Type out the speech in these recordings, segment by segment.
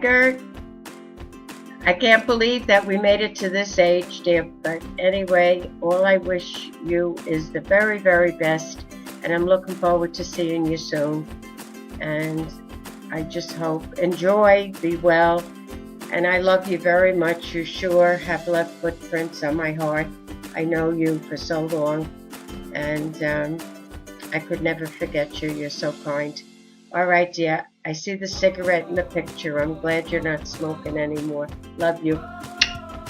Gert. I can't believe that we made it to this age, dear. But anyway, all I wish you is the very, very best. And I'm looking forward to seeing you soon. And I just hope, enjoy, be well. And I love you very much. You sure have left footprints on my heart. I know you for so long. And I could never forget you. You're so kind. All right, dear. I see the cigarette in the picture. I'm glad you're not smoking anymore. Love you.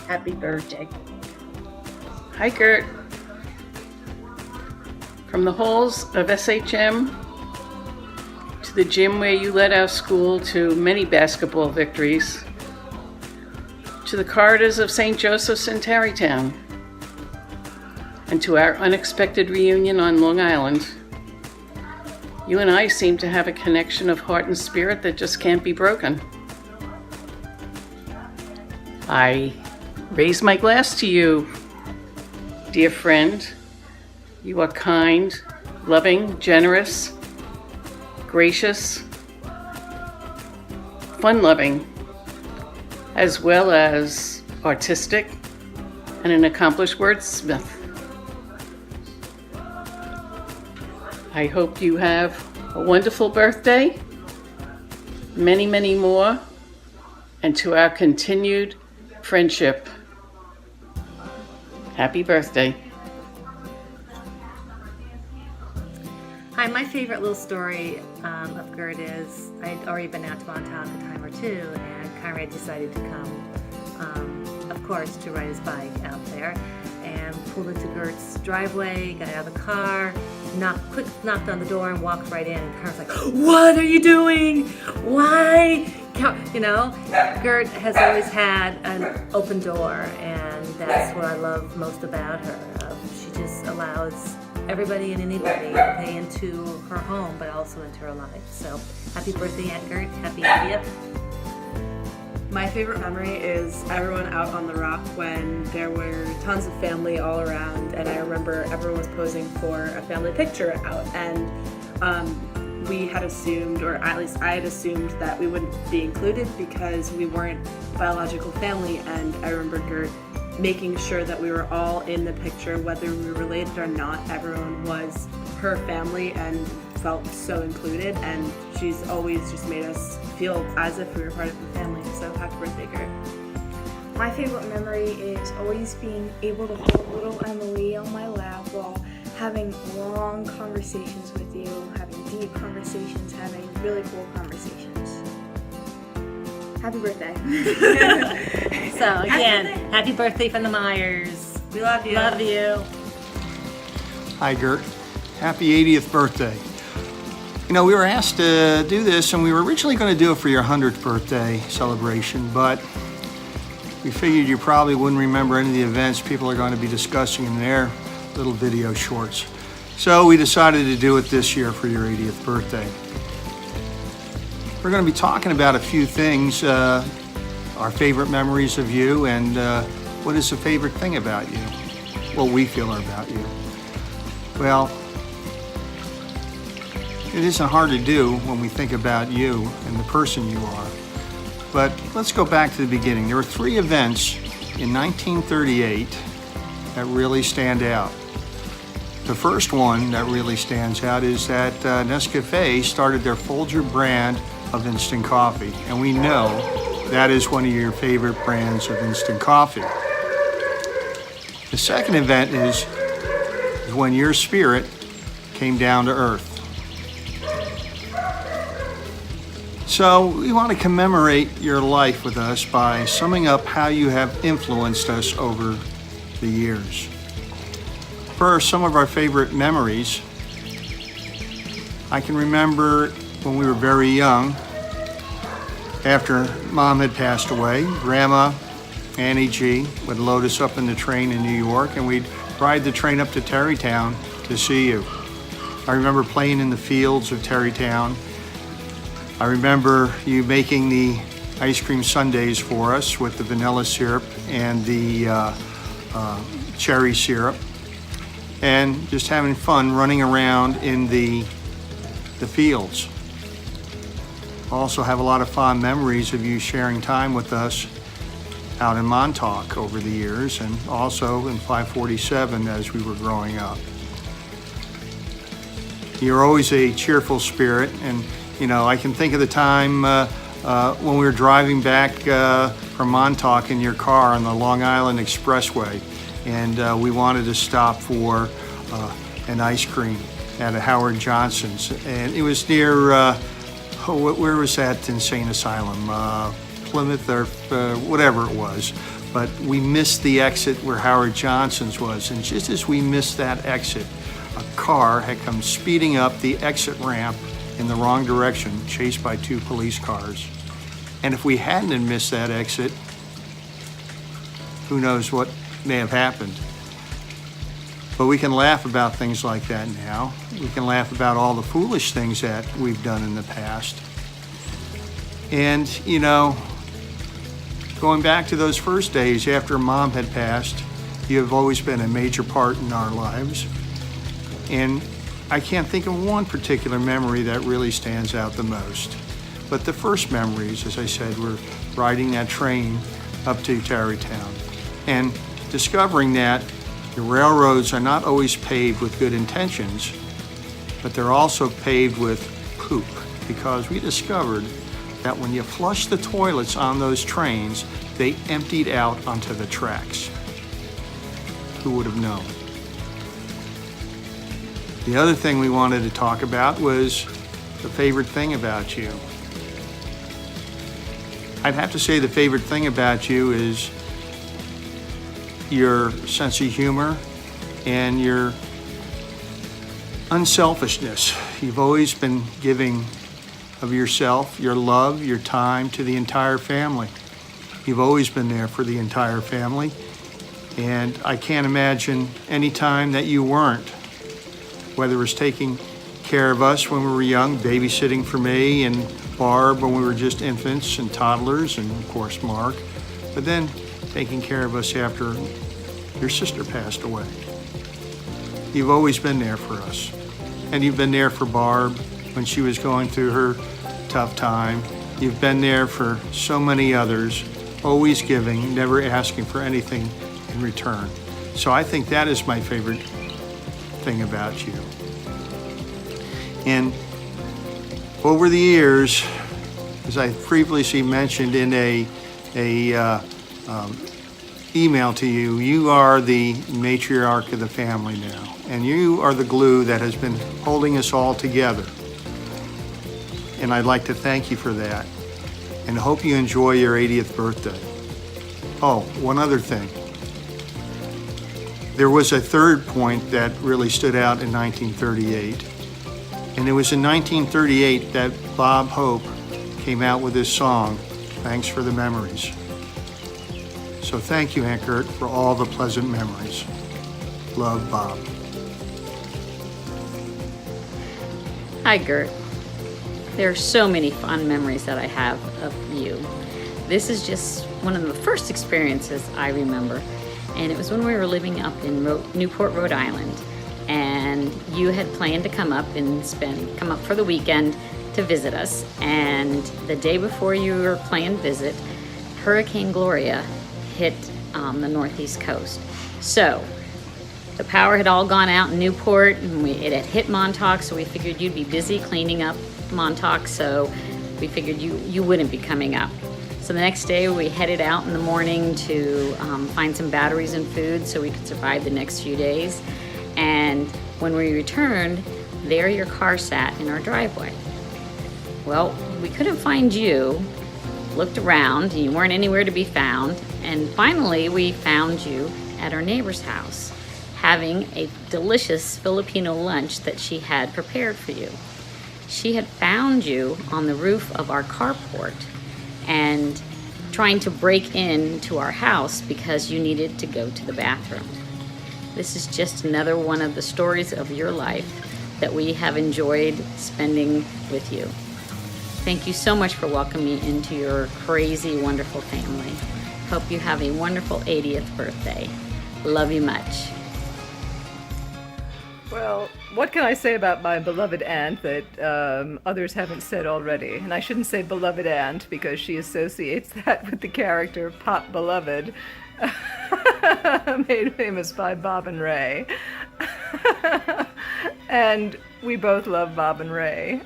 Happy birthday. Hi, Gert. From the halls of SHM to the gym where you led our school to many basketball victories, to the corridors of St. Joseph's in Tarrytown, and to our unexpected reunion on Long Island, you and I seem to have a connection of heart and spirit that just can't be broken. I raise my glass to you, dear friend. You are kind, loving, generous, gracious, fun-loving, as well as artistic and an accomplished wordsmith. I hope you have a wonderful birthday, many, many more, and to our continued friendship, happy birthday. Hi, my favorite little story of Gert is I'd already been out to Montauk a time or two, and Conrad decided to come, of course, to ride his bike out there, and pulled into Gert's driveway, got out of the car, knocked on the door, and walked right in. And Conrad's like, "What are you doing? Why?" You know, Gert has always had an open door, and that's what I love most about her. She just allows everybody and anybody to pay into her home, but also into her life. So, happy birthday, Aunt Gert. Happy 80th. My favorite memory is everyone out on the rock when there were tons of family all around, and I remember everyone was posing for a family picture out, and we had assumed, or at least I had assumed, that we wouldn't be included because we weren't biological family, and I remember Gert making sure that we were all in the picture, whether we were related or not. Everyone was her family and felt so included, and she's always just made us feel as if we were part of the family. So happy birthday, Gert. My favorite memory is always being able to hold little Emily on my lap while having long conversations with you, having deep conversations, having really cool conversations. Happy birthday. So again, happy birthday from the Myers. We love you. Love you. Hi, Gert. Happy 80th birthday. You know, we were asked to do this, and we were originally going to do it for your 100th birthday celebration, but we figured you probably wouldn't remember any of the events people are going to be discussing in their little video shorts. So we decided to do it this year for your 80th birthday. We're going to be talking about a few things, our favorite memories of you, and what is the favorite thing about you, what we feel about you. Well, it isn't hard to do when we think about you and the person you are. But let's go back to the beginning. There were 3 events in 1938 that really stand out. The first one that really stands out is that Nescafe started their Folger brand of instant coffee. And we know that is one of your favorite brands of instant coffee. The second event is when your spirit came down to earth. So we want to commemorate your life with us by summing up how you have influenced us over the years. First, some of our favorite memories. I can remember when we were very young, after Mom had passed away, Grandma, Annie G, would load us up in the train in New York, and we'd ride the train up to Tarrytown to see you. I remember playing in the fields of Tarrytown. I remember you making the ice cream sundaes for us with the vanilla syrup and the cherry syrup, and just having fun running around in the fields. Also have a lot of fond memories of you sharing time with us out in Montauk over the years, and also in 547 as we were growing up. You're always a cheerful spirit, and I can think of the time when we were driving back from Montauk in your car on the Long Island Expressway, and we wanted to stop for an ice cream at a Howard Johnson's, and it was near, where was that insane asylum? Plymouth or whatever it was. But we missed the exit where Howard Johnson's was, and just as we missed that exit, a car had come speeding up the exit ramp in the wrong direction, chased by 2 police cars. And if we hadn't have missed that exit, who knows what may have happened. But we can laugh about things like that now. We can laugh about all the foolish things that we've done in the past. And, going back to those first days after Mom had passed, you have always been a major part in our lives. And I can't think of one particular memory that really stands out the most. But the first memories, as I said, were riding that train up to Tarrytown and discovering that the railroads are not always paved with good intentions, but they're also paved with poop, because we discovered that when you flush the toilets on those trains, they emptied out onto the tracks. Who would have known? The other thing we wanted to talk about was the favorite thing about you. I'd have to say the favorite thing about you is your sense of humor and your unselfishness. You've always been giving of yourself, your love, your time to the entire family. You've always been there for the entire family, and I can't imagine any time that you weren't, whether it was taking care of us when we were young, babysitting for me and Barb when we were just infants and toddlers, and of course Mark, but then taking care of us after your sister passed away. You've always been there for us, and you've been there for Barb when she was going through her tough time. You've been there for so many others, always giving, never asking for anything in return. So I think that is my favorite thing about you. And over the years, as I previously mentioned in a email to you, you are the matriarch of the family now, and you are the glue that has been holding us all together. And I'd like to thank you for that, and hope you enjoy your 80th birthday. Oh, one other thing. There was a third point that really stood out in 1938, and it was in 1938 that Bob Hope came out with his song, Thanks for the Memories. So thank you, Aunt Gert, for all the pleasant memories. Love, Bob. Hi, Gert. There are so many fond memories that I have of you. This is just one of the first experiences I remember, and it was when we were living up in Newport, Rhode Island, and you had planned to come up for the weekend to visit us, and the day before your planned visit, Hurricane Gloria hit the northeast coast. So the power had all gone out in Newport, and it had hit Montauk, so we figured you'd be busy cleaning up Montauk, so we figured you wouldn't be coming up. So the next day we headed out in the morning to find some batteries and food so we could survive the next few days. And when we returned, there your car sat in our driveway. Well, we couldn't find you, looked around, and you weren't anywhere to be found, and finally we found you at our neighbor's house having a delicious Filipino lunch that she had prepared for you. She had found you on the roof of our carport and trying to break into our house because you needed to go to the bathroom. This is just another one of the stories of your life that we have enjoyed spending with you. Thank you so much for welcoming me into your crazy, wonderful family. Hope you have a wonderful 80th birthday. Love you much. Well, what can I say about my beloved aunt that others haven't said already? And I shouldn't say beloved aunt because she associates that with the character Pop Beloved, made famous by Bob and Ray. And we both love Bob and Ray.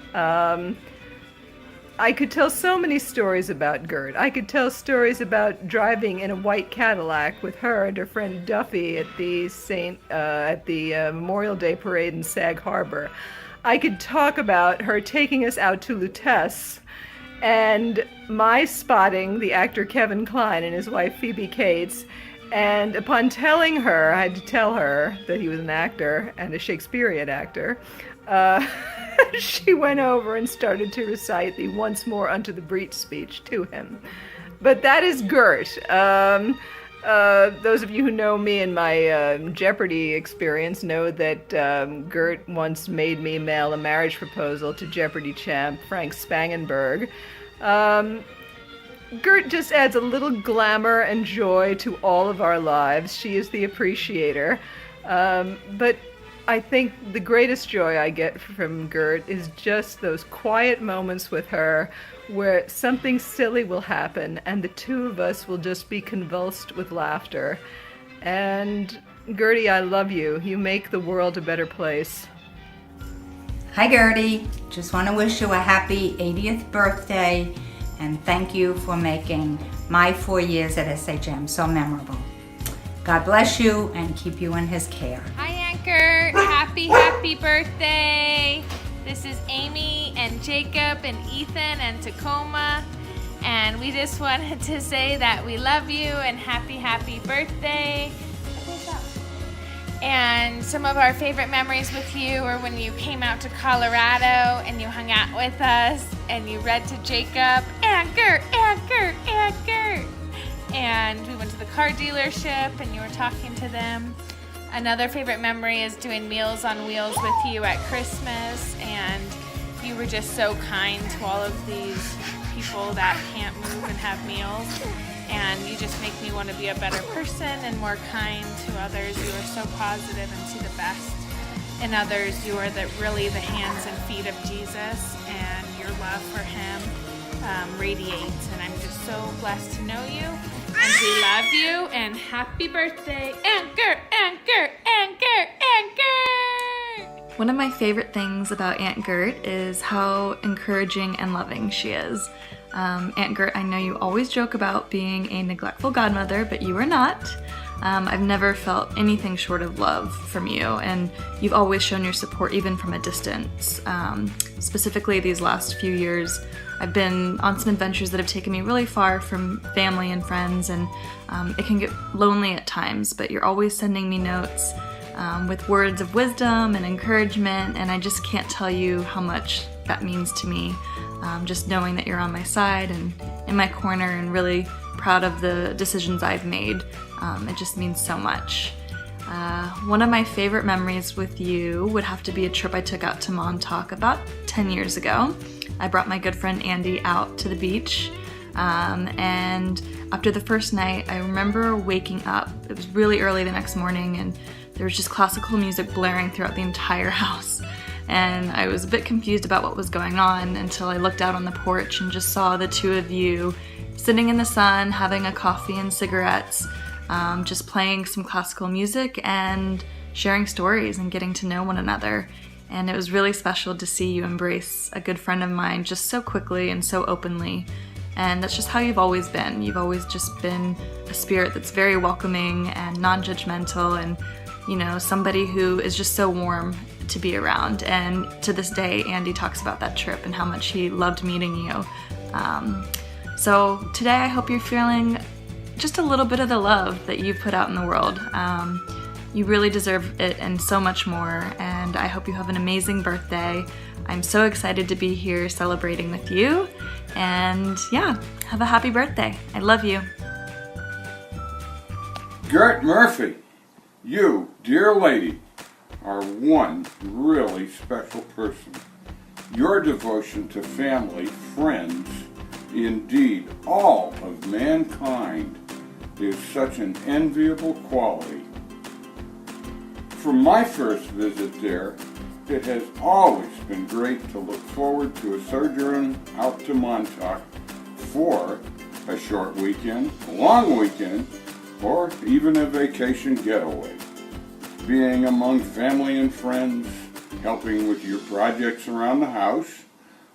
I could tell so many stories about Gert. I could tell stories about driving in a white Cadillac with her and her friend Duffy at the Memorial Day parade in Sag Harbor. I could talk about her taking us out to Lutece and my spotting the actor Kevin Kline and his wife Phoebe Cates. And upon telling her, I had to tell her that he was an actor and a Shakespearean actor. She went over and started to recite the "Once More Unto the Breach" speech to him. But that is Gert. Those of you who know me and my Jeopardy experience know that Gert once made me mail a marriage proposal to Jeopardy champ Frank Spangenberg. Gert just adds a little glamour and joy to all of our lives. She is the appreciator. But I think the greatest joy I get from Gert is just those quiet moments with her where something silly will happen and the two of us will just be convulsed with laughter. And Gertie, I love you. You make the world a better place. Hi Gertie, just want to wish you a happy 80th birthday and thank you for making my 4 years at SHM so memorable. God bless you and keep you in his care. Hi Aunt Gert, happy birthday. This is Amy and Jacob and Ethan and Tacoma, and we just wanted to say that we love you and happy birthday. And some of our favorite memories with you are when you came out to Colorado and you hung out with us and you read to Jacob, Aunt Gert, Aunt Gert, Aunt Gert. And we went to the car dealership and you were talking to them. Another favorite memory is doing Meals on Wheels with you at Christmas, and you were just so kind to all of these people that can't move and have meals, and you just make me want to be a better person and more kind to others. You are so positive and see the best in others. You are really the hands and feet of Jesus, and your love for him radiates, and I'm just so blessed to know you. And we love you, and happy birthday, Aunt Gert, Aunt Gert, Aunt Gert, Aunt Gert! One of my favorite things about Aunt Gert is how encouraging and loving she is. Aunt Gert, I know you always joke about being a neglectful godmother, but you are not. I've never felt anything short of love from you, and you've always shown your support even from a distance. Specifically these last few years, I've been on some adventures that have taken me really far from family and friends, and it can get lonely at times, but you're always sending me notes with words of wisdom and encouragement, and I just can't tell you how much that means to me. Just knowing that you're on my side and in my corner and really proud of the decisions I've made. It just means so much. One of my favorite memories with you would have to be a trip I took out to Montauk about 10 years ago. I brought my good friend Andy out to the beach, and after the first night, I remember waking up. It was really early the next morning, and there was just classical music blaring throughout the entire house. And I was a bit confused about what was going on until I looked out on the porch and just saw the two of you sitting in the sun, having a coffee and cigarettes, just playing some classical music and sharing stories and getting to know one another. And it was really special to see you embrace a good friend of mine just so quickly and so openly. And that's just how you've always been. You've always just been a spirit that's very welcoming and non-judgmental, and, you know, somebody who is just so warm to be around. And to this day, Andy talks about that trip and how much he loved meeting you. So today I hope you're feeling just a little bit of the love that you've put out in the world. You really deserve it and so much more, and I hope you have an amazing birthday. I'm so excited to be here celebrating with you, and yeah, have a happy birthday. I love you. Gert Murphy, you, dear lady, are one really special person. Your devotion to family, friends, indeed all of mankind, is such an enviable quality. from my first visit there, it has always been great to look forward to a sojourn out to Montauk for a short weekend, a long weekend, or even a vacation getaway. Being among family and friends, helping with your projects around the house,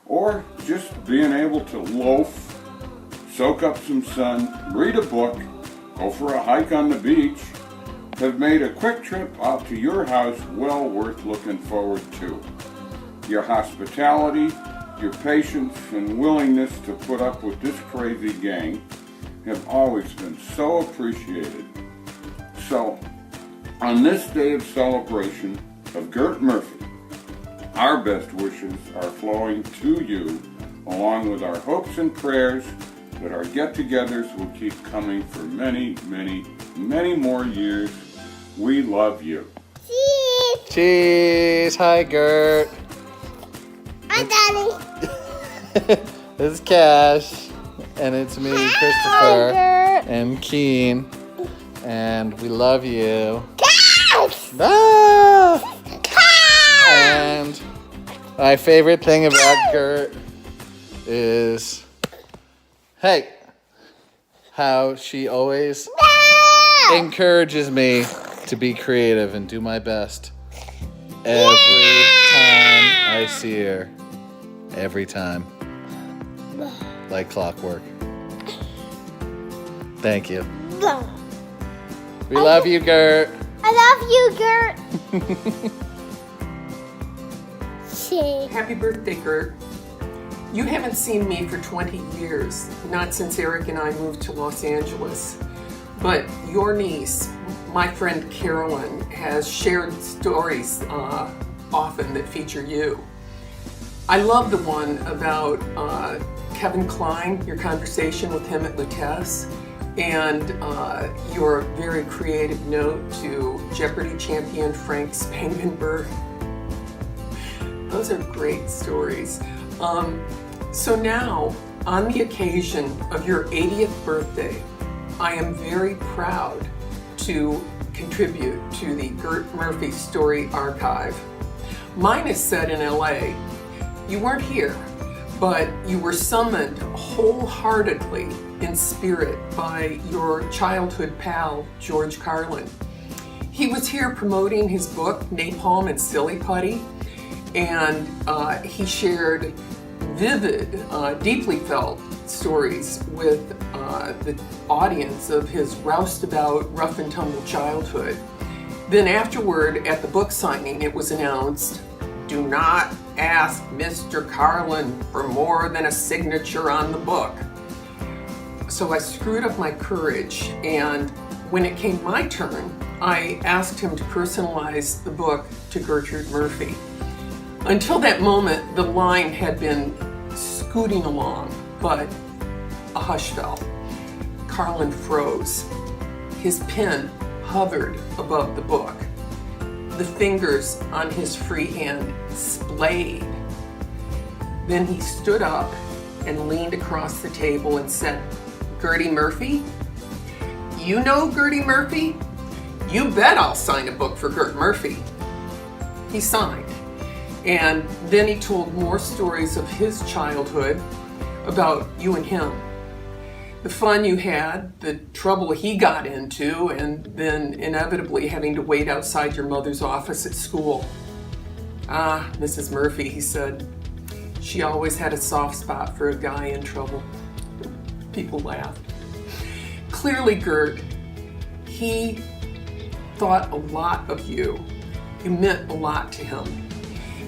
or just being able to loaf, soak up some sun, read a book, go for a hike on the beach, have made a quick trip out to your house well worth looking forward to. Your hospitality, your patience, and willingness to put up with this crazy gang have always been so appreciated. So, on this day of celebration of Gert Murphy, our best wishes are flowing to you, along with our hopes and prayers that our get-togethers will keep coming for many, many, many more years. We love you. Cheese! Cheese! Hi, Gert. Hi, Daddy. This is Cash, and it's me, Christopher, and Keen, and we love you. Cash! Ah! And my favorite thing about Gert is, hey, how she always encourages me to be creative and do my best every time I see her. Every time. Like clockwork. Thank you. We love you, Gert. I love you, Gert. Happy birthday, Gert. You haven't seen me for 20 years, not since Eric and I moved to Los Angeles. But your niece, my friend Carolyn, has shared stories often that feature you. I love the one about Kevin Kline, your conversation with him at Lutece, and your very creative note to Jeopardy champion Frank Spangenberg. Those are great stories. So now, on the occasion of your 80th birthday, I am very proud to contribute to the Gert Murphy Story Archive. Mine is set in LA. You weren't here, but you were summoned wholeheartedly in spirit by your childhood pal, George Carlin. He was here promoting his book, Napalm and Silly Putty, and he shared vivid, deeply felt stories with the audience of his roustabout, rough and tumble childhood. Then afterward, at the book signing, it was announced, do not ask Mr. Carlin for more than a signature on the book. So I screwed up my courage, and when it came my turn, I asked him to personalize the book to Gertrude Murphy. Until that moment, the line had been scooting along, but a hush fell. Carlin froze. His pen hovered above the book. The fingers on his free hand splayed. Then he stood up and leaned across the table and said, Gertie Murphy? You know Gertie Murphy? You bet I'll sign a book for Gert Murphy. He signed. And then he told more stories of his childhood about you and him. The fun you had, the trouble he got into, and then inevitably having to wait outside your mother's office at school. Ah, Mrs. Murphy, he said, she always had a soft spot for a guy in trouble. People laughed. Clearly, Gert, he thought a lot of you. You meant a lot to him.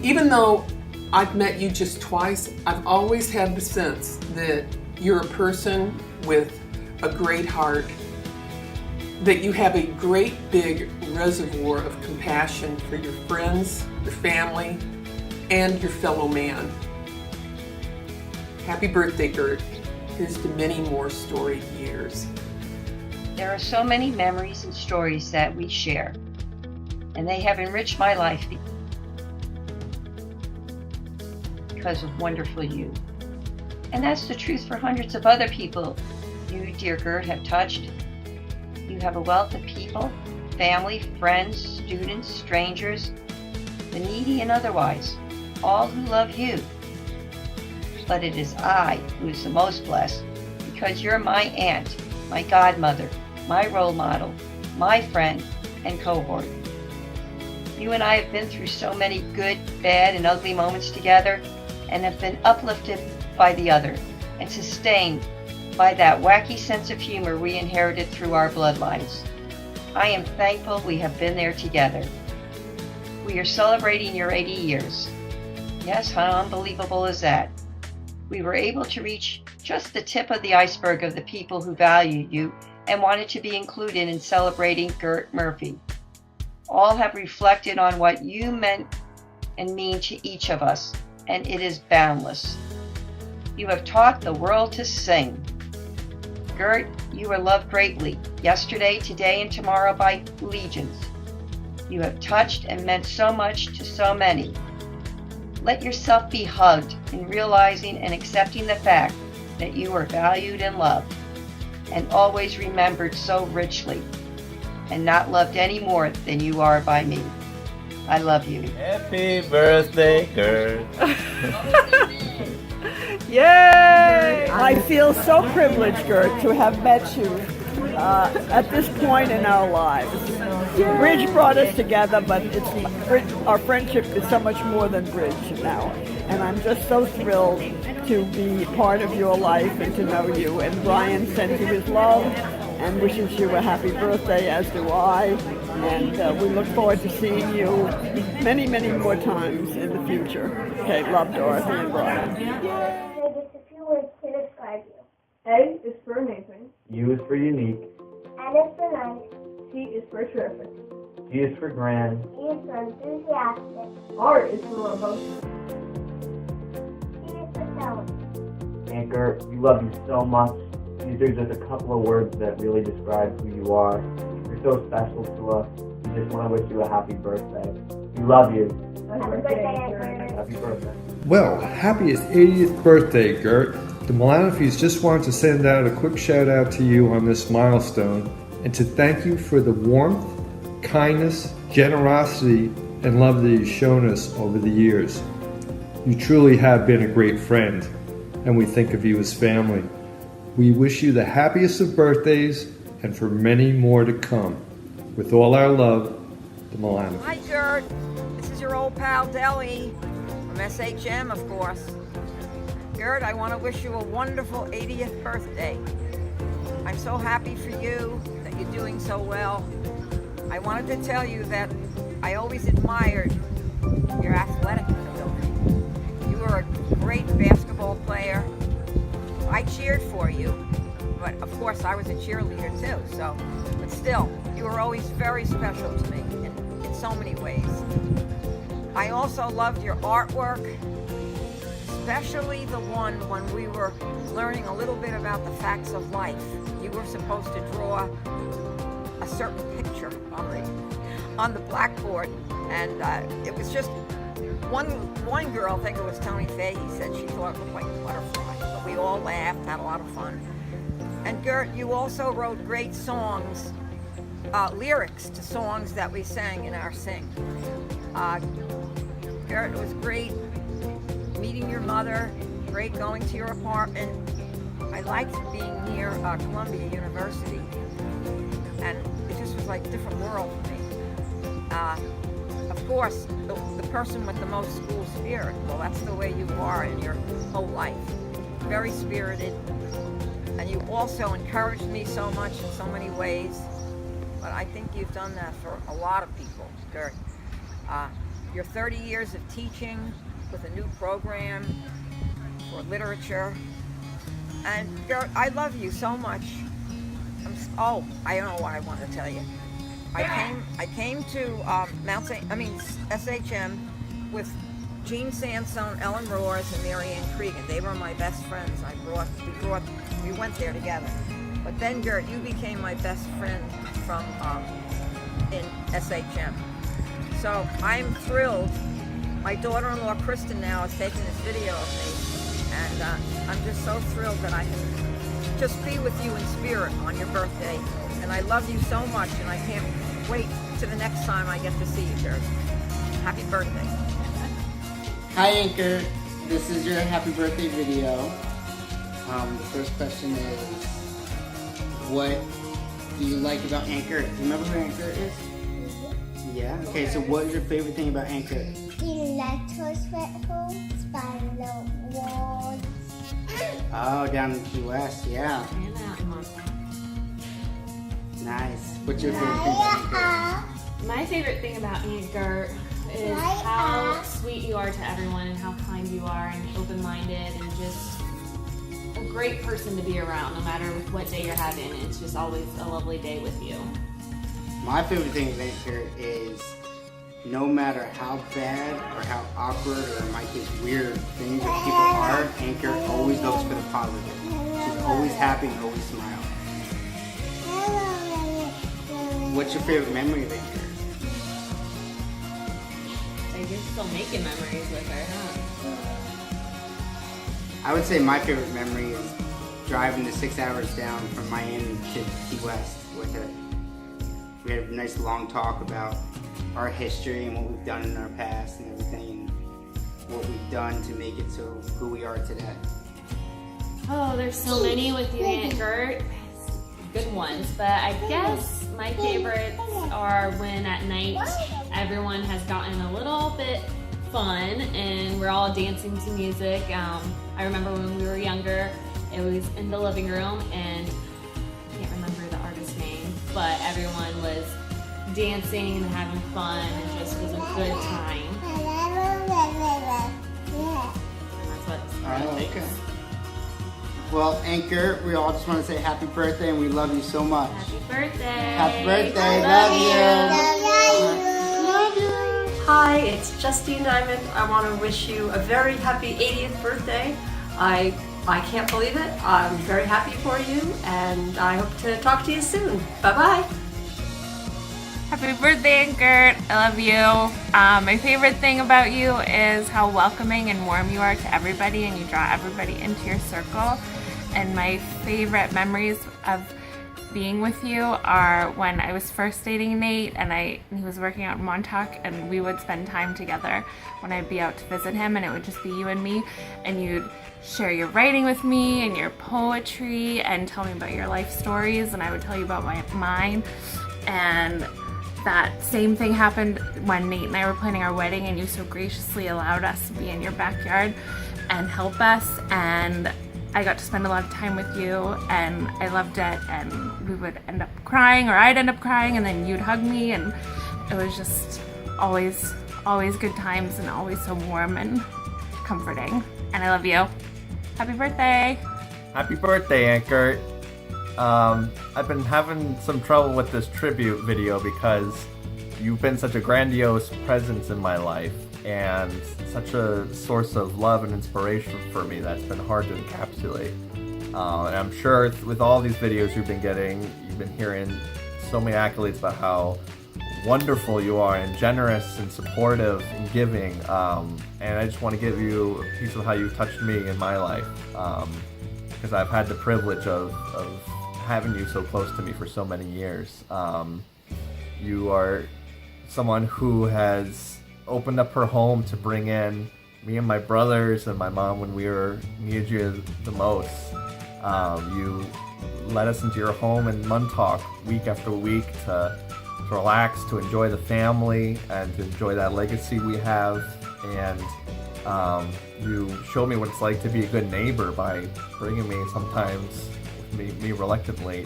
Even though I've met you just twice, I've always had the sense that you're a person with a great heart, that you have a great big reservoir of compassion for your friends, your family, and your fellow man. Happy birthday, Gert. Here's to many more storied years. There are so many memories and stories that we share, and they have enriched my life because of wonderful you. And that's the truth for hundreds of other people you, dear Gert, have touched. You have a wealth of people, family, friends, students, strangers, the needy and otherwise, all who love you. But it is I who is the most blessed, because you're my aunt, my godmother, my role model, my friend, and cohort. You and I have been through so many good, bad, and ugly moments together, and have been uplifted by the other, and sustained by that wacky sense of humor we inherited through our bloodlines. I am thankful we have been there together. We are celebrating your 80 years. Yes, how unbelievable is that? We were able to reach just the tip of the iceberg of the people who valued you and wanted to be included in celebrating Gert Murphy. All have reflected on what you meant and mean to each of us, and it is boundless. You have taught the world to sing. Gert, you are loved greatly, yesterday, today, and tomorrow by legions. You have touched and meant so much to so many. Let yourself be hugged in realizing and accepting the fact that you are valued and loved, and always remembered so richly, and not loved any more than you are by me. I love you. Happy birthday, Gert. Yay! I feel so privileged, Gert, to have met you at this point in our lives. Bridge brought us together, but our friendship is so much more than bridge now. And I'm just so thrilled to be part of your life and to know you. And Brian sends you his love and wishes you a happy birthday, as do I. And we look forward to seeing you many, many more times in the future. Okay, love, Dorothy and Brian. Just a few words to describe you. A is for amazing. U is for unique. N is for nice. T is for terrific. G is for grand. E is for enthusiastic. R is for robust. T is for talent. And Gert, we love you so much. These are just a couple of words that really describe who you are. You're so special to us. We just want to wish you a happy birthday. We love you. Happy birthday, Happy birthday. Well, happiest 80th birthday, Gert. The Melanophies just wanted to send out a quick shout out to you on this milestone and to thank you for the warmth, kindness, generosity, and love that you've shown us over the years. You truly have been a great friend, and we think of you as family. We wish you the happiest of birthdays and for many more to come. With all our love, the Melanophies. Hi, Gert. This is your old pal, Deli, from SHM, of course. Gert, I want to wish you a wonderful 80th birthday. I'm so happy for you that you're doing so well. I wanted to tell you that I always admired your athletic ability. You were a great basketball player. I cheered for you, but of course I was a cheerleader too, but still, you were always very special to me in so many ways. I also loved your artwork, especially the one when we were learning a little bit about the facts of life. You were supposed to draw a certain picture on the blackboard, and it was just one girl, I think it was Tony Fahey, said she thought it looked like a butterfly, but we all laughed, had a lot of fun. And Gert, you also wrote great songs, lyrics to songs that we sang in our sing. Gert, it was great meeting your mother, great going to your apartment. I liked being near Columbia University, and it just was like a different world for me. Of course, the person with the most school spirit, well, that's the way you are in your whole life. Very spirited, and you also encouraged me so much in so many ways, but I think you've done that for a lot of people, Gert. Your 30 years of teaching with a new program for literature, and Gert, I love you so much. I don't know what I want to tell you. I came to SHM with Gene Sansone, Ellen Roars, and Marianne Cregan. They were my best friends. We went there together. But then, Gert, you became my best friend from in SHM. So I'm thrilled. My daughter-in-law Kristen now is taking this video of me, and I'm just so thrilled that I can just be with you in spirit on your birthday. And I love you so much, and I can't wait to the next time I get to see you, Gert. Happy birthday. Hi, Anchor. This is your happy birthday video. The first question is, what do you like about Anchor? Do you remember who Anchor is? Yeah? Okay, so what is your favorite thing about Anchor? Oh, down in Key West, yeah. Nice. What's your favorite thing about Anchor? My favorite thing about Gert is how sweet you are to everyone and how kind you are and open-minded and just a great person to be around no matter what day you're having. It's just always a lovely day with you. My favorite thing about Anchor is no matter how bad or how awkward or might be weird things that people are, Anchor always looks for the positive. She's always happy and always smiles. What's your favorite memory of Anchor? You're still making memories with her, huh? I would say my favorite memory is driving the 6 hours down from Miami to Key West with her. We had a nice long talk about our history and what we've done in our past and everything, and what we've done to make it to who we are today. Oh, there's so many with you, Aunt Gert. Good ones, but I guess my favorites are when at night everyone has gotten a little bit fun and we're all dancing to music. I remember when we were younger, it was in the living room, and I can't remember the artist's name, but everyone was dancing and having fun and just was a good time. And that's what Oh, okay. Well, Anchor, we all just want to say happy birthday and we love you so much. Happy birthday. Happy birthday. Love you. Love you. Hi, it's Justine Diamond. I want to wish you a very happy 80th birthday. I can't believe it. I'm very happy for you, and I hope to talk to you soon. Bye-bye. Happy birthday, Gert. I love you. My favorite thing about you is how welcoming and warm you are to everybody, and you draw everybody into your circle. And my favorite memories of being with you are when I was first dating Nate and he was working out in Montauk, and we would spend time together when I'd be out to visit him, and it would just be you and me, and you'd share your writing with me and your poetry and tell me about your life stories, and I would tell you about mine. And that same thing happened when Nate and I were planning our wedding, and you so graciously allowed us to be in your backyard and help us, and I got to spend a lot of time with you, and I loved it, and we would end up crying, or I'd end up crying, and then you'd hug me, and it was just always good times and always so warm and comforting, and I love you. Happy birthday. Happy birthday, Anchor. I've been having some trouble with this tribute video because you've been such a grandiose presence in my life and such a source of love and inspiration for me that's been hard to encapsulate. And I'm sure with all these videos you've been getting, you've been hearing so many accolades about how wonderful you are and generous and supportive and giving. And I just want to give you a piece of how you've touched me in my life, because I've had the privilege of having you so close to me for so many years. You are someone who has opened up her home to bring in me and my brothers and my mom when we needed you the most. You let us into your home in Montauk week after week to relax, to enjoy the family, and to enjoy that legacy we have. And you showed me what it's like to be a good neighbor by bringing me sometimes, me reluctantly,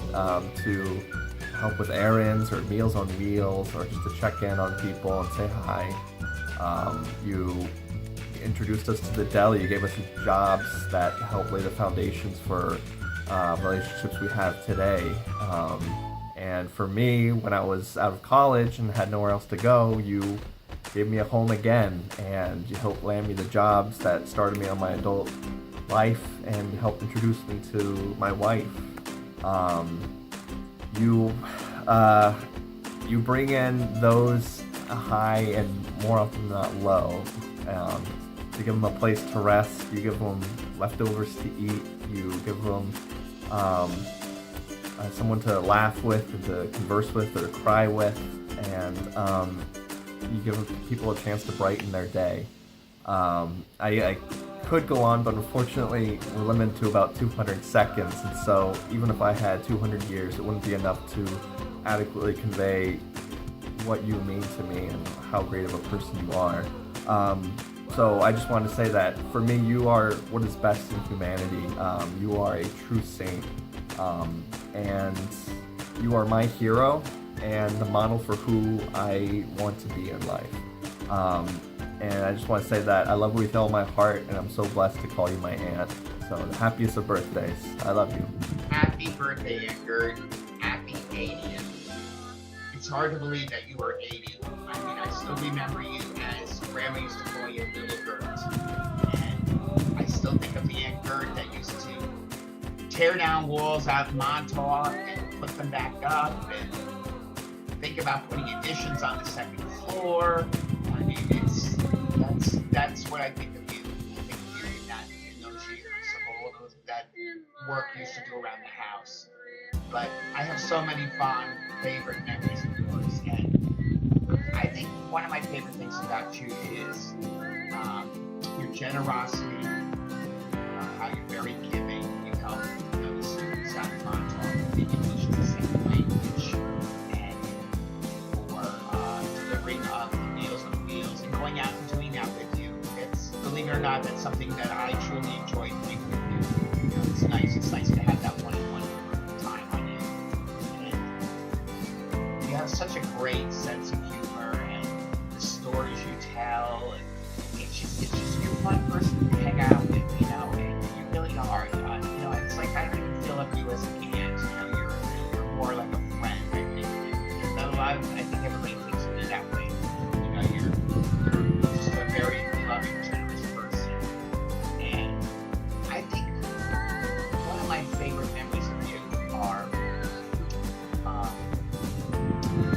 to help with errands or Meals on Wheels, or just to check in on people and say hi. You introduced us to the deli. You gave us jobs that helped lay the foundations for relationships we have today. And for me, when I was out of college and had nowhere else to go, you gave me a home again, and you helped land me the jobs that started me on my adult life and helped introduce me to my wife. You bring in those high and more often than not low. You give them a place to rest. You give them leftovers to eat. You give them someone to laugh with, and to converse with, or to cry with, and you give people a chance to brighten their day. I could go on, but unfortunately we're limited to about 200 seconds, and so even if I had 200 years, it wouldn't be enough to adequately convey what you mean to me and how great of a person you are. So I just want to say that for me, you are what is best in humanity. You are a true saint, and you are my hero and the model for who I want to be in life. And I just want to say that I love you with all my heart, and I'm so blessed to call you my aunt. So the happiest of birthdays. I love you. Happy birthday, Gert. Happy 80th. It's hard to believe that you are 80. I mean, I still remember you as Grandma used to call you Little Gert. And I still think of the Aunt Gert that used to tear down walls out in Montauk and put them back up, and think about putting additions on the second floor. I mean, that's what I think of you. I think of you in those years of all that work you used to do around the house. But I have so many fond, favorite memories of yours, and I think one of my favorite things about you is your generosity, how you're very giving. You help those students out in Montauk, maybe teach the same language, and for delivering Meals on Wheels and going out and doing that with you. Believe it or not, that's something that I truly enjoy doing with you. You know, it's nice to have that one-on-one time on you. And you have such a great sense of humor, and the stories you tell, and it's just you're a fun person to hang out with, you know, and you really are. You know, it's like I don't even feel like you as an aunt. You know, you're more like a friend, I think. And I think everybody thinks of you that way. You know, you're just a very loving, generous person. And I think one of my favorite memories of you are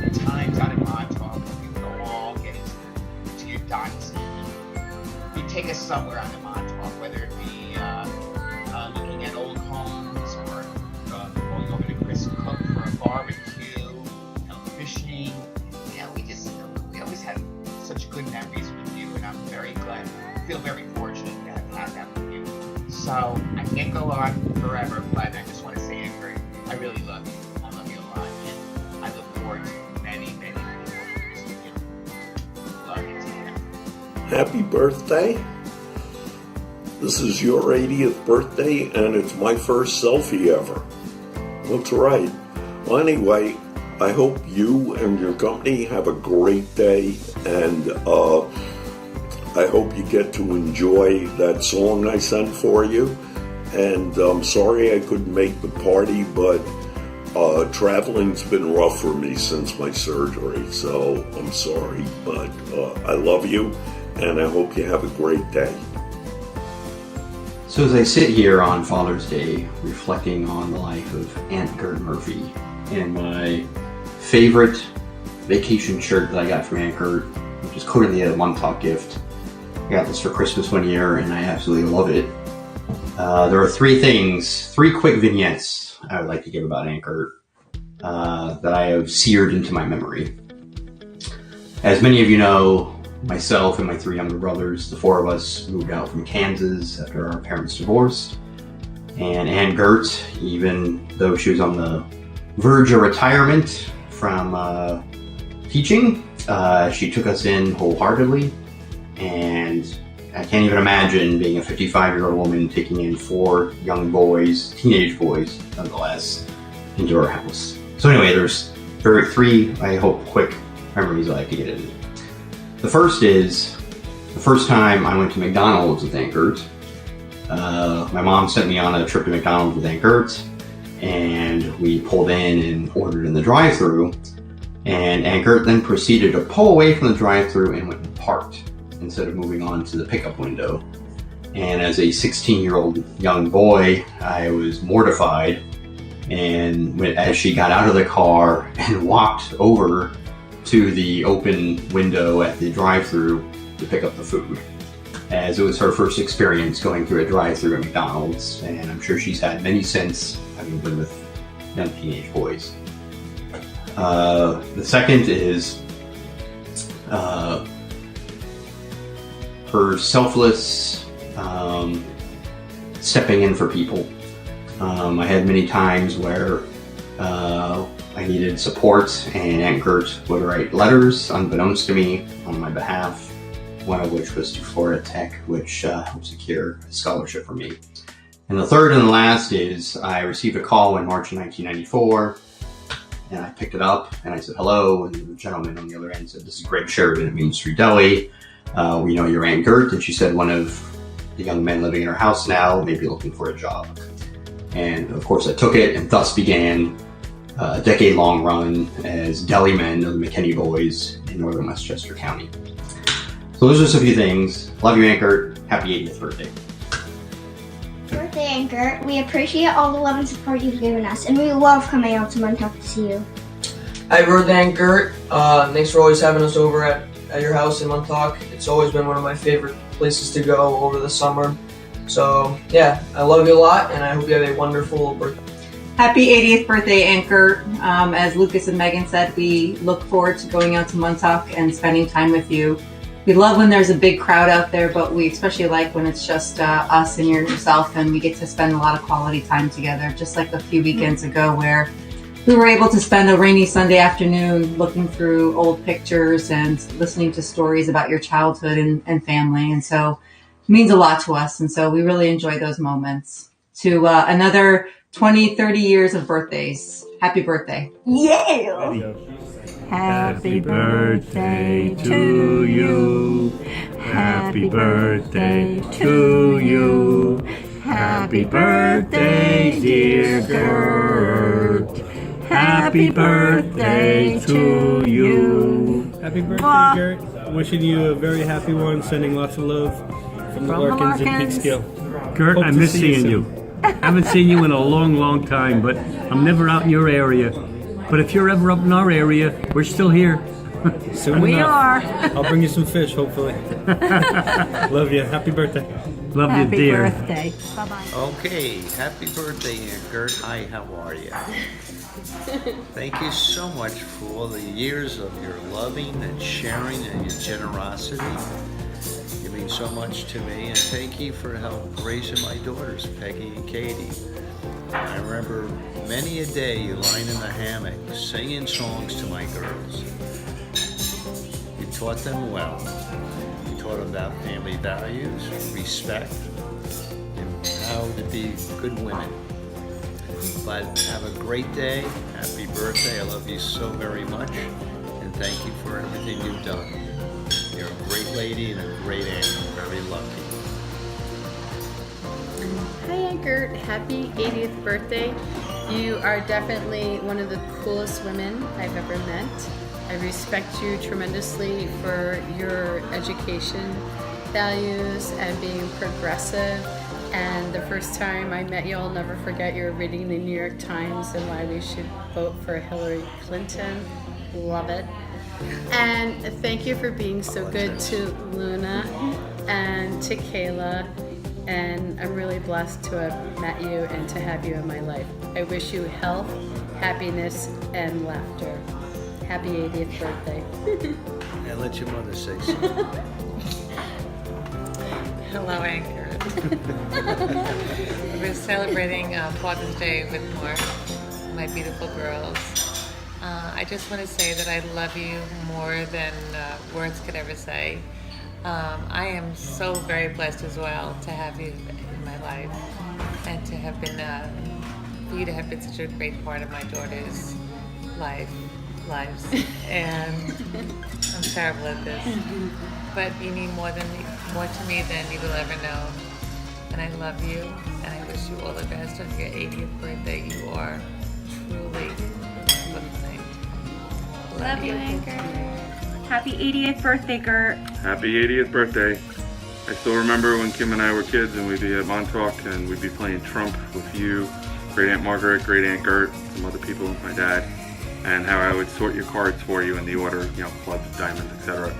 the times out in Montauk when we would all get into your dynasty. You'd take us somewhere on the Montauk, whether it be looking at old homes, or going over to Chris Cook for a barbecue, you know, fishing. You know, we always had such good memories with you, and I'm very glad, feel very fortunate to have had that with you. So I can't go on forever, but I just want to say, Gert, I really love you. I love you a lot, and I look forward to many, many more years with you. Love you, Tina. Happy birthday. This is your 80th birthday, and it's my first selfie ever. That's right. Well, anyway, I hope you and your company have a great day, and I hope you get to enjoy that song I sent for you. And I'm sorry I couldn't make the party, but traveling's been rough for me since my surgery, so I'm sorry. But I love you, and I hope you have a great day. So as I sit here on Father's Day, reflecting on the life of Aunt Gert Murphy, and my favorite vacation shirt that I got from Aunt Gert, which is clearly a Montauk gift. I got this for Christmas one year, and I absolutely love it. There are three quick vignettes I would like to give about Aunt Gert that I have seared into my memory. As many of you know, myself and my three younger brothers, the four of us, moved out from Kansas after our parents divorced. And Aunt Gert, even though she was on the verge of retirement from teaching, she took us in wholeheartedly. And I can't even imagine being a 55-year-old woman taking in four young boys, teenage boys, nonetheless, into her house. So anyway, there's three, I hope, quick memories I like to get into. The first is the first time I went to McDonald's with Aunt Gert. My mom sent me on a trip to McDonald's with Aunt Gert, and we pulled in and ordered in the drive-thru. And Aunt Gert then proceeded to pull away from the drive-thru and went and parked instead of moving on to the pickup window. And as a 16-year-old young boy, I was mortified. And as she got out of the car and walked over to the open window at the drive-thru to pick up the food, as it was her first experience going through a drive-thru at McDonald's, and I'm sure she's had many since. having been with young teenage boys. The second is her selfless stepping in for people. I had many times where I needed support, and Aunt Gert would write letters unbeknownst to me on my behalf, one of which was to Florida Tech, which helped secure a scholarship for me. And the third and the last is I received a call in March of 1994, and I picked it up and I said hello, and the gentleman on the other end said, "This is Greg Sheridan at Main Street Deli. We know you're Aunt Gert," and she said one of the young men living in her house now may be looking for a job. And of course I took it, and thus began a decade-long run as deli men of the McKinney Boys in northern Westchester County. So those are just a few things. Love you, Aunt Gert. Happy 80th birthday. Birthday, Aunt Gert. We appreciate all the love and support you've given us, and we love coming out to Montauk to see you. Happy birthday, Aunt Gert. Thanks for always having us over at your house in Montauk. It's always been one of my favorite places to go over the summer. So, yeah, I love you a lot, and I hope you have a wonderful birthday. Happy 80th birthday, Aunt Gert. As Lucas and Megan said, we look forward to going out to Montauk and spending time with you. We love when there's a big crowd out there, but we especially like when it's just us and yourself, and we get to spend a lot of quality time together, just like a few weekends ago where we were able to spend a rainy Sunday afternoon looking through old pictures and listening to stories about your childhood and family. And so it means a lot to us. And so we really enjoy those moments. To another 20, 30 years of birthdays. Happy birthday. Yeah! Happy birthday to you. Happy birthday to you. Happy birthday, dear Gert. Happy birthday to you. Happy birthday, Gert. Wishing you a very happy one. Sending lots of love from the Larkins and Peekskill. Gert, Hope I to miss see seeing soon. you. Haven't seen you in a long, long time, but I'm never out in your area. But if you're ever up in our area, we're still here. Soon We enough. are. I'll bring you some fish, hopefully. Love you. Happy birthday. Love Happy birthday. Bye-bye. Okay, happy birthday, Aunt Gert. Hi, how are you? Thank you so much for all the years of your loving and sharing and your generosity. You mean so much to me, and thank you for help raising my daughters, Peggy and Katie. I remember many a day you lying in the hammock singing songs to my girls. You taught them well. You taught them about family values, respect, and how to be good women. But have a great day. Happy birthday. I love you so very much. And thank you for everything you've done. You're a great lady and a great aunt. I'm very lucky. Hi, Aunt Gert. Happy 80th birthday. You are definitely one of the coolest women I've ever met. I respect you tremendously for your education values and being progressive. And the first time I met you, I'll never forget you were reading the New York Times and why we should vote for Hillary Clinton. Love it. And thank you for being so good to Luna and to Kayla. And I'm really blessed to have met you and to have you in my life. I wish you health, happiness, and laughter. Happy 80th birthday. And let your mother say something. Hello, Aunt Gert. We're celebrating Father's Day with my beautiful girls. I just want to say that I love you more than words could ever say. I am so very blessed as well to have you in my life and to have been, for you to have been such a great part of my daughter's lives. And I'm terrible at this, but you mean more to me than you will ever know. And I love you, and I wish you all the best on your 80th birthday. You are truly fulfilling. Love you, Aunt Gert. Happy 80th birthday, Gert. Happy 80th birthday. I still remember when Kim and I were kids and we'd be at Montauk and we'd be playing Trump with you, Great Aunt Margaret, Great Aunt Gert, some other people, my dad, and how I would sort your cards for you in the order, clubs, diamonds, etc.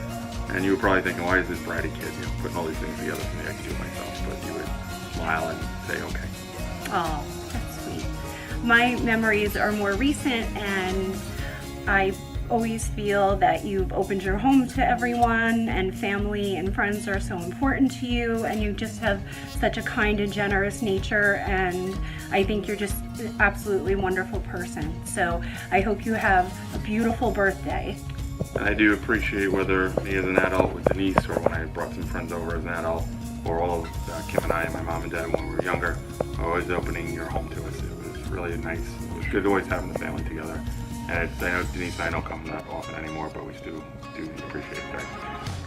And you were probably thinking, why is this bratty kid, putting all these things together for me? I can do it myself. But you would smile and say, okay. Oh, that's sweet. My memories are more recent, and I always feel that you've opened your home to everyone, and family and friends are so important to you, and you just have such a kind and generous nature, and I think you're just an absolutely wonderful person. So I hope you have a beautiful birthday. And I do appreciate whether me as an adult with Denise or when I brought some friends over as an adult, or all of Kim and I and my mom and dad when we were younger, always opening your home to us. It was really nice. It was good always having the family together. And I know Denise and I don't come that often anymore, but we do appreciate it there.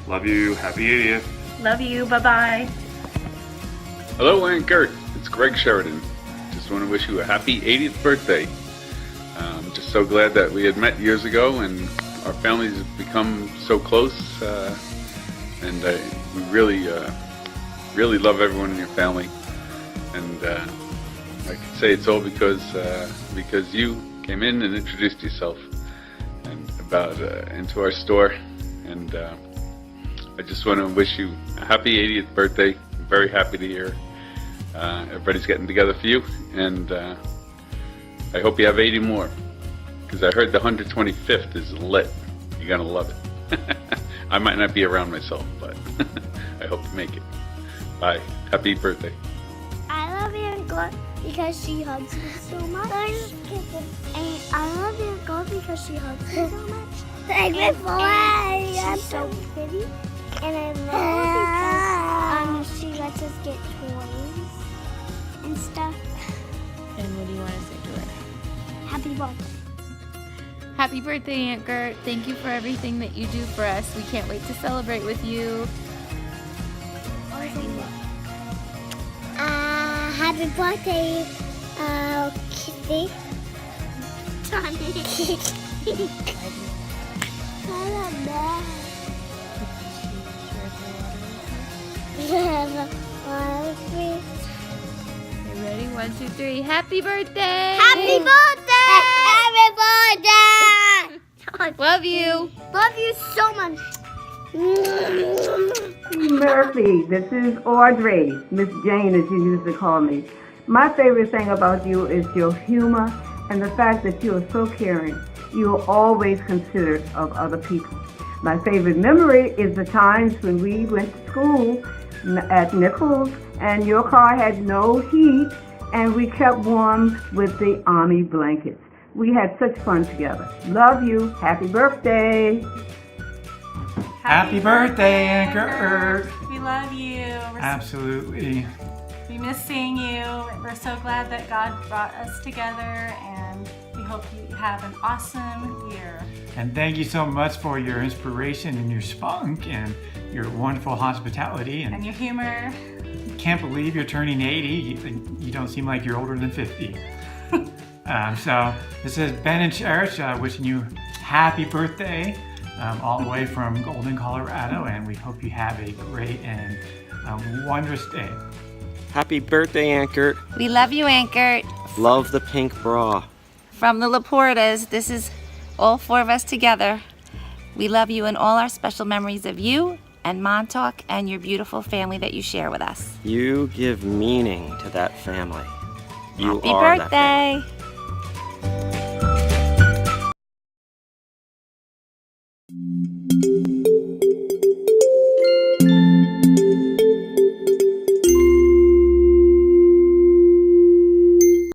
Love you. Happy 80th. Love you. Bye-bye. Hello, Aunt Gert. It's Greg Sheridan. Just want to wish you a happy 80th birthday. I'm just so glad that we had met years ago and our families have become so close. And we really love everyone in your family. And I could say it's all because you came in and introduced yourself and into our store, and I just want to wish you a happy 80th birthday. I'm very happy to hear everybody's getting together for you, and I hope you have 80 more, because I heard the 125th is lit. You're gonna love it. I might not be around myself, but I hope to make it. Bye. Happy birthday. I love Aunt Gert because she hugs me so much. And I love Aunt Gert because she hugs me so much. She's so pretty. And I love her because she lets us get toys and stuff. And what do you want to say to her? Happy birthday. Happy birthday, Aunt Gert. Thank you for everything that you do for us. We can't wait to celebrate with you. Happy birthday, Kitty. You ready? 1, 2, 3. Happy birthday! Happy birthday! Happy birthday! Love you. Love you so much. Murphy, this is Audrey, Miss Jane as you used to call me. My favorite thing about you is your humor and the fact that you are so caring. You are always considerate of other people. My favorite memory is the times when we went to school at Nichols and your car had no heat and we kept warm with the army blankets. We had such fun together. Love you. Happy birthday. Happy birthday, Aunt Gert. We love you. Absolutely. We miss seeing you. We're so glad that God brought us together, and we hope you have an awesome year. And thank you so much for your inspiration and your spunk and your wonderful hospitality. And your humor. Can't believe you're turning 80. You don't seem like you're older than 50. So this is Ben and Cherish wishing you happy birthday. All the way from Golden, Colorado, and we hope you have a great and wondrous day. Happy birthday, Aunt Gert. We love you, Aunt Gert. Love the pink bra. From the Laportas, this is all 4 of us together. We love you and all our special memories of you and Montauk and your beautiful family that you share with us. You give meaning to that family. You Happy are birthday. That family.